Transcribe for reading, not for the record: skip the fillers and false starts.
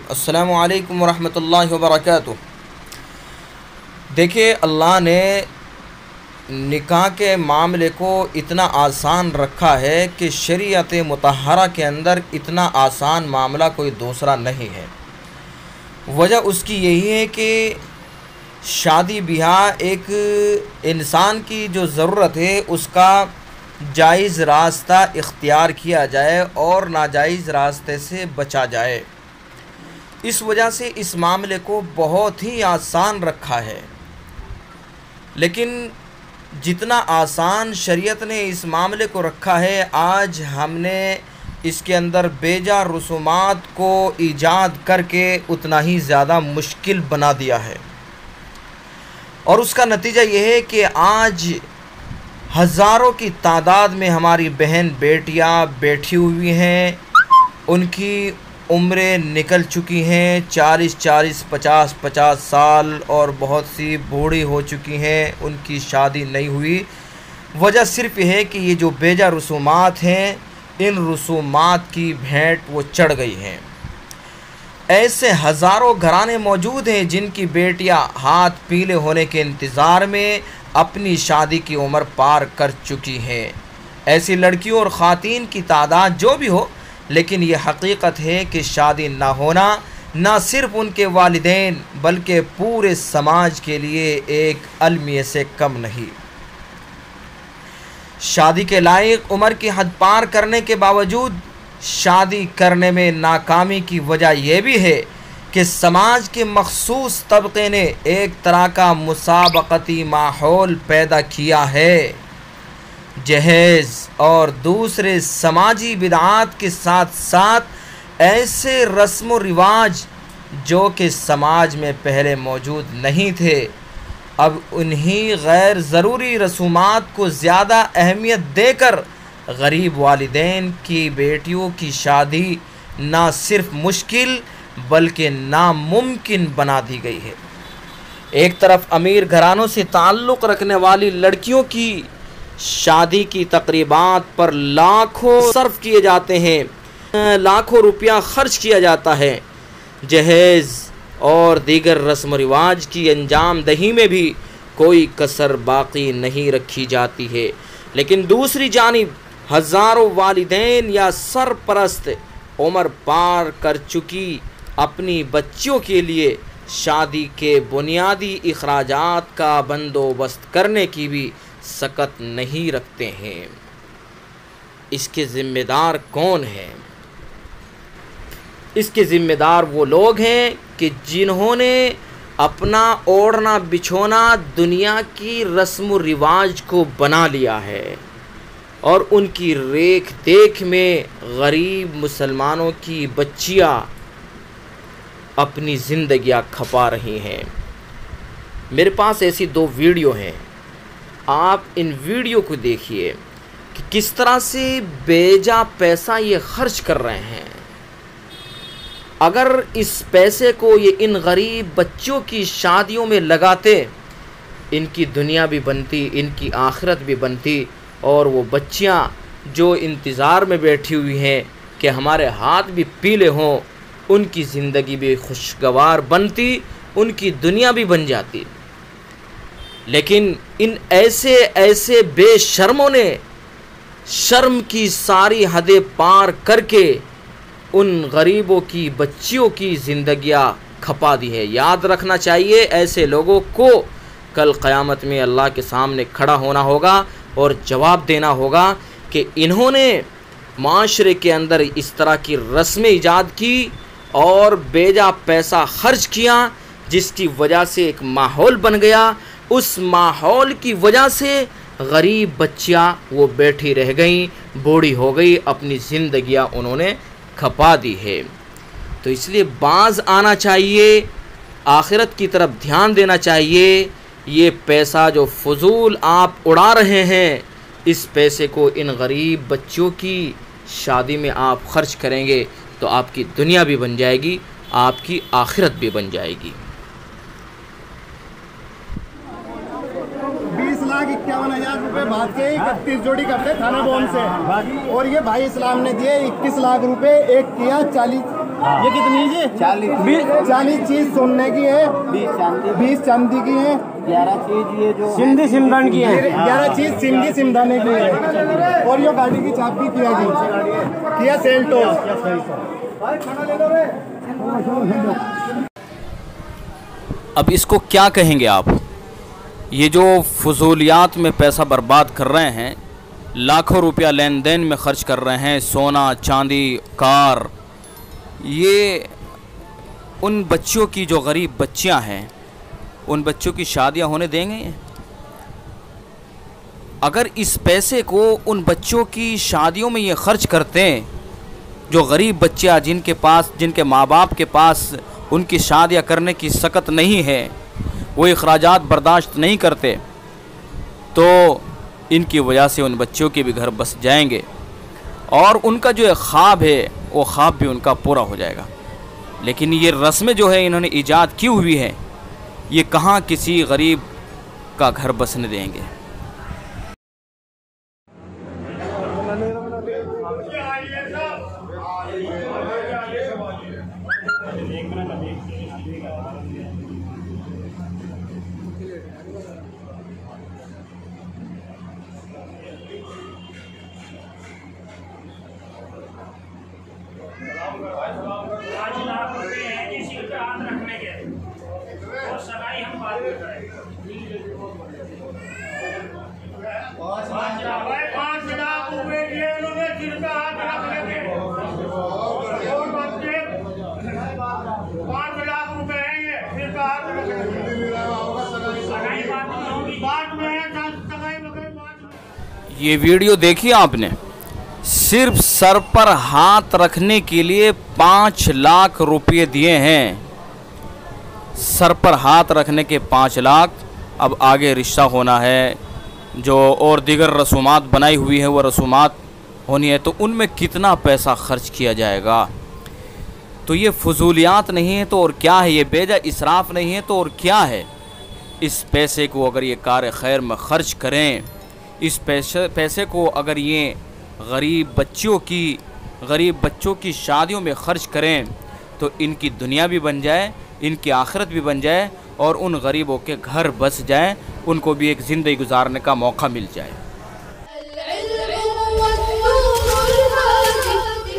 अस्सलामु अलैकुम वरहमतुल्लाहि वबरकातुह। देखिए, अल्लाह ने निकाह के मामले को इतना आसान रखा है कि शरीयत मुतहरा के अंदर इतना आसान मामला कोई दूसरा नहीं है। वजह उसकी यही है कि शादी ब्याह एक इंसान की जो ज़रूरत है उसका जायज़ रास्ता इख्तियार किया जाए और नाजायज़ रास्ते से बचा जाए। इस वजह से इस मामले को बहुत ही आसान रखा है। लेकिन जितना आसान शरीयत ने इस मामले को रखा है, आज हमने इसके अंदर बेजा रसूमात को ईजाद करके उतना ही ज़्यादा मुश्किल बना दिया है। और उसका नतीजा ये है कि आज हज़ारों की तादाद में हमारी बहन बेटियां बैठी हुई हैं, उनकी उम्रें निकल चुकी हैं 40-40, 50-50 साल, और बहुत सी बूढ़ी हो चुकी हैं, उनकी शादी नहीं हुई। वजह सिर्फ़ यह है कि ये जो बेजा रसूमात हैं, इन रसूमात की भेंट वो चढ़ गई हैं। ऐसे हज़ारों घराने मौजूद हैं जिनकी बेटियां हाथ पीले होने के इंतज़ार में अपनी शादी की उम्र पार कर चुकी हैं। ऐसी लड़कियों और ख़वातीन की तादाद जो भी हो, लेकिन ये हकीकत है कि शादी ना होना ना सिर्फ उनके वालिदैन बल्कि पूरे समाज के लिए एक अलमिये से कम नहीं। शादी के लायक उम्र की हद पार करने के बावजूद शादी करने में नाकामी की वजह यह भी है कि समाज के मखसूस तबके ने एक तरह का मुसाबकती माहौल पैदा किया है। जहेज़ और दूसरे समाजी बिदआत के साथ साथ ऐसे रस्म व रिवाज जो कि समाज में पहले मौजूद नहीं थे, अब उन्हीं गैर ज़रूरी रसूमात को ज़्यादा अहमियत देकर गरीब वालिदैन की बेटियों की शादी ना सिर्फ मुश्किल बल्कि नामुमकिन बना दी गई है। एक तरफ अमीर घरानों से ताल्लुक़ रखने वाली लड़कियों की शादी की तकरीबात पर लाखों सर्फ किए जाते हैं, लाखों रुपया खर्च किया जाता है। जहेज़ और दीगर रस्म रिवाज की अंजाम दही में भी कोई कसर बाकी नहीं रखी जाती है। लेकिन दूसरी जानिब हज़ारों वालिदैन या सरपरस्त उम्र पार कर चुकी अपनी बच्चियों के लिए शादी के बुनियादी इखराजात का बंदोबस्त करने की भी सकत नहीं रखते हैं। इसके ज़िम्मेदार कौन है? इसके ज़िम्मेदार वो लोग हैं कि जिन्होंने अपना ओढ़ना बिछोना दुनिया की रस्म रिवाज को बना लिया है और उनकी रेख देख में गरीब मुसलमानों की बच्चियां अपनी ज़िंदगियां खपा रही हैं। मेरे पास ऐसी 2 वीडियो हैं, आप इन वीडियो को देखिए कि किस तरह से बेजा पैसा ये खर्च कर रहे हैं। अगर इस पैसे को ये इन गरीब बच्चों की शादियों में लगाते, इनकी दुनिया भी बनती, इनकी आखिरत भी बनती, और वो बच्चियां जो इंतज़ार में बैठी हुई हैं कि हमारे हाथ भी पीले हों, उनकी ज़िंदगी भी खुशगवार बनती, उनकी दुनिया भी बन जाती। लेकिन इन ऐसे बेशर्मों ने शर्म की सारी हदें पार करके उन गरीबों की बच्चियों की ज़िंदगियां खपा दी है। याद रखना चाहिए, ऐसे लोगों को कल क़यामत में अल्लाह के सामने खड़ा होना होगा और जवाब देना होगा कि इन्होंने माशरे के अंदर इस तरह की रस्में ईजाद की और बेजा पैसा खर्च किया, जिसकी वजह से एक माहौल बन गया। उस माहौल की वजह से गरीब बच्चियां वो बैठी रह गईं, बूढ़ी हो गई, अपनी ज़िंदगियां उन्होंने खपा दी है। तो इसलिए बाज आना चाहिए, आखिरत की तरफ ध्यान देना चाहिए। ये पैसा जो फजूल आप उड़ा रहे हैं, इस पैसे को इन गरीब बच्चों की शादी में आप खर्च करेंगे तो आपकी दुनिया भी बन जाएगी, आपकी आखिरत भी बन जाएगी। 20,51,000 रुपए बात के 31 जोड़ी कपड़े थाना बोन से, और ये भाई इस्लाम ने दिए 21 लाख रुपए। एक किया 40, ये कितनी है? 40 चीज सोने की है, 20 चांदी की है, 11 चीज ये जो सिंधी सिमदान की है, 11 चीज सिंधी सिमदाने की है, और ये गाड़ी की चाबी किया सेल्टोस। अब इसको क्या कहेंगे आप? ये जो फजूलियात में पैसा बर्बाद कर रहे हैं, लाखों रुपया लेन देन में खर्च कर रहे हैं, सोना चांदी कार, ये उन बच्चों की जो गरीब बच्चियां हैं, उन बच्चों की शादियां होने देंगे? अगर इस पैसे को उन बच्चों की शादियों में ये खर्च करते हैं, जो गरीब बच्चियां जिनके माँ बाप के पास उनकी शादियां करने की सकत नहीं है, वो अखराजात बर्दाश्त नहीं करते, तो इनकी वजह से उन बच्चों के भी घर बस जाएंगे और उनका जो ख्वाब है वो ख्वाब भी उनका पूरा हो जाएगा। लेकिन ये रस्में जो है इन्होंने ईजाद की हुई है, ये कहाँ किसी गरीब का घर बसने देंगे। ये वीडियो देखिए आपने, सिर्फ सर पर हाथ रखने के लिए 5 लाख रुपये दिए हैं। सर पर हाथ रखने के 5 लाख। अब आगे रिश्ता होना है, जो और दीगर रसूमात बनाई हुई है वो रसूमात होनी है, तो उनमें कितना पैसा खर्च किया जाएगा? तो ये फजूलियात नहीं है तो और क्या है? ये बेजा इसराफ नहीं है तो और क्या है? इस पैसे को अगर ये कार खैर में खर्च करें, इस पैसे को अगर ये गरीब बच्चों की शादियों में खर्च करें तो इनकी दुनिया भी बन जाए, इनकी आखिरत भी बन जाए और उन गरीबों के घर बस जाए, उनको भी एक ज़िंदगी गुजारने का मौका मिल जाए।